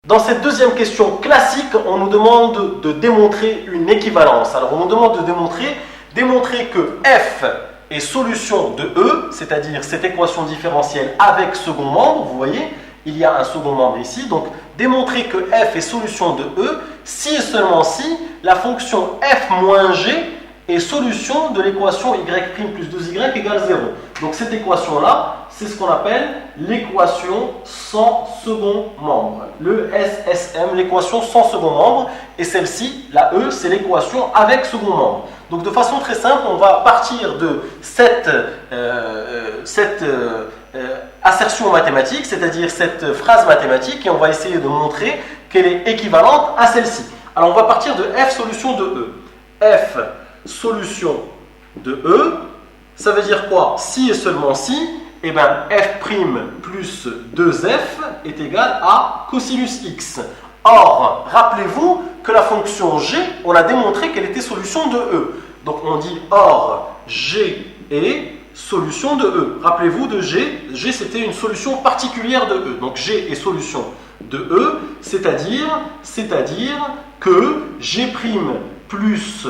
Dans cette deuxième question classique, on nous demande de démontrer une équivalence. Alors on nous demande de démontrer que f est solution de E, c'est-à-dire cette équation différentielle avec second membre. Vous voyez, il y a un second membre ici. Donc démontrer que f est solution de E si et seulement si la fonction f moins g est solution de l'équation y' plus 2y égale 0. Donc cette équation-là, c'est ce qu'on appelle l'équation sans second membre. Le SSM, l'équation sans second membre. Et celle-ci, la E, c'est l'équation avec second membre. Donc de façon très simple, on va partir de cette assertion mathématique, c'est-à-dire cette phrase mathématique, et on va essayer de montrer qu'elle est équivalente à celle-ci. Alors on va partir de f solution de E. F solution de E, ça veut dire quoi? Si et seulement si, eh bien, f' plus 2f est égal à cosinus x. Or, rappelez-vous que la fonction g, on a démontré qu'elle était solution de E. Donc on dit or g est solution de E. Rappelez-vous de g, g c'était une solution particulière de E. Donc g est solution de E, c'est-à-dire que g' plus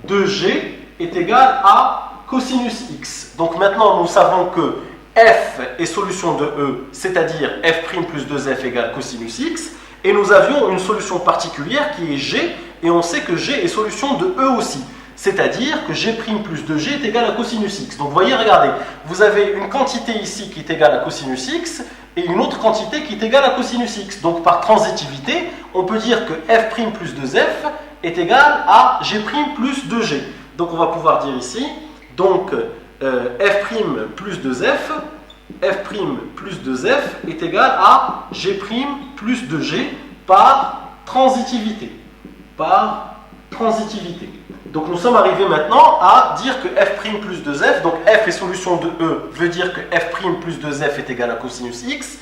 2g est égal à cosinus x. Donc maintenant nous savons que f est solution de E, c'est-à-dire f' plus 2f égale cosinus x, et nous avions une solution particulière qui est g, et on sait que g est solution de E aussi, c'est-à-dire que g' plus 2g est égal à cosinus x. Donc vous voyez, regardez, vous avez une quantité ici qui est égale à cosinus x, et une autre quantité qui est égale à cosinus x. Donc par transitivité, on peut dire que f' plus 2f est égal à g' plus 2g. Donc on va pouvoir dire ici, donc f' plus 2f, f' plus 2f est égal à g' plus 2g par transitivité. Donc nous sommes arrivés maintenant à dire que f' plus 2f, donc f est solution de E, veut dire que f' plus 2f est égal à cosinus x.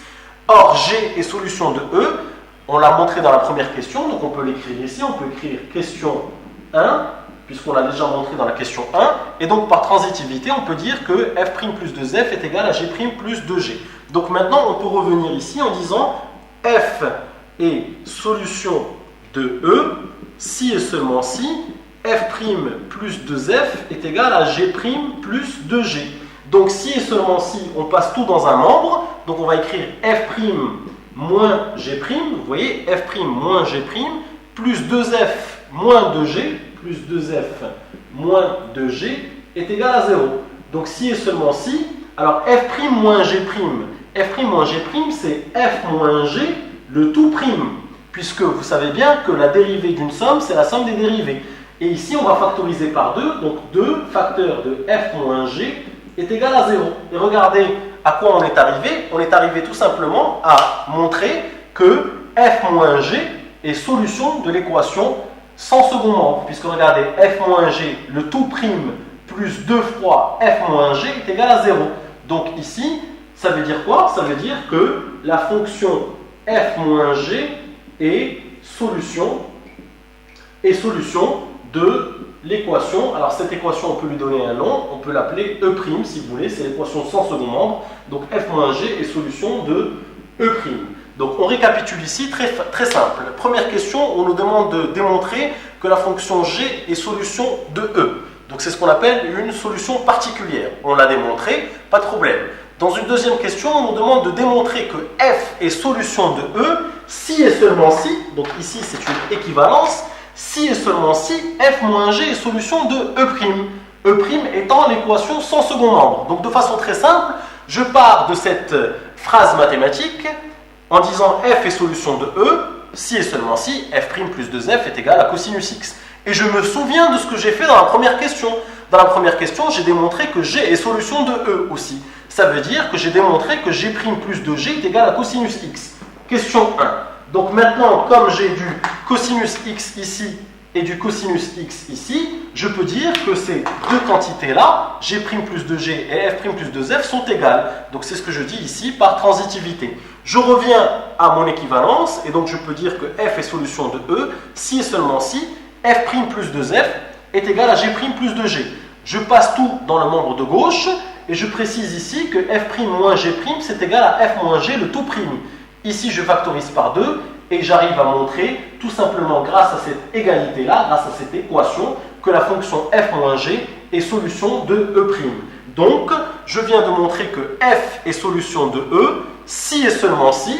Or g est solution de E, on l'a montré dans la première question, donc on peut l'écrire ici, on peut écrire question 1, puisqu'on l'a déjà montré dans la question 1, et donc par transitivité, on peut dire que f' plus 2f est égal à g' plus 2g. Donc maintenant, on peut revenir ici en disant f est solution de E si et seulement si f' plus 2f est égal à g' plus 2g. Donc si et seulement si, on passe tout dans un membre, donc on va écrire f' moins g', vous voyez, f' moins g' plus 2f moins 2g, plus 2f moins 2g est égal à 0. Donc si et seulement si, alors f' moins g', c'est f moins g le tout prime, puisque vous savez bien que la dérivée d'une somme, c'est la somme des dérivées. Et ici, on va factoriser par 2, donc 2 facteurs de f moins g est égal à 0. Et regardez à quoi on est arrivé. On est arrivé tout simplement à montrer que f moins g est solution de l'équation sans second membre, puisque regardez, f moins g, le tout prime, plus 2 fois f moins g est égal à 0. Donc ici, ça veut dire quoi? Ça veut dire que la fonction f moins g est solution de l'équation. Alors cette équation, on peut lui donner un nom, on peut l'appeler E' si vous voulez, c'est l'équation sans second membre. Donc f moins g est solution de E'. Donc on récapitule ici, très simple. Première question, on nous demande de démontrer que la fonction g est solution de E. Donc c'est ce qu'on appelle une solution particulière. On l'a démontré, pas de problème. Dans une deuxième question, on nous demande de démontrer que f est solution de E si et seulement si, donc ici c'est une équivalence, si et seulement si f moins g est solution de E'. E' étant l'équation sans second membre. Donc de façon très simple, je pars de cette phrase mathématique en disant f est solution de E, si et seulement si f' plus 2f est égal à cosinus x. Et je me souviens de ce que j'ai fait dans la première question. Dans la première question, j'ai démontré que g est solution de E aussi. Ça veut dire que j'ai démontré que g' plus 2g est égal à cosinus x. Question 1. Donc maintenant, comme j'ai du cosinus x ici et du cosinus x ici, je peux dire que ces deux quantités-là, g' plus 2g et f' plus 2f, sont égales. Donc c'est ce que je dis ici par transitivité. Je reviens à mon équivalence, et donc je peux dire que f est solution de E, si et seulement si f' plus 2f est égal à g' plus 2g. Je passe tout dans le membre de gauche, et je précise ici que f' moins g' c'est égal à f moins g le tout prime. Ici je factorise par 2, et j'arrive à montrer tout simplement grâce à cette égalité-là, grâce à cette équation, que la fonction f moins g est solution de E'. Donc, je viens de montrer que f est solution de E si et seulement si,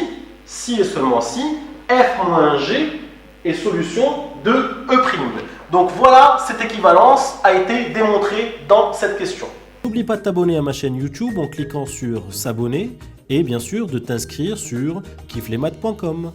f moins g est solution de E'. Donc voilà, cette équivalence a été démontrée dans cette question. N'oublie pas de t'abonner à ma chaîne YouTube en cliquant sur s'abonner et bien sûr de t'inscrire sur kifflesmaths.com.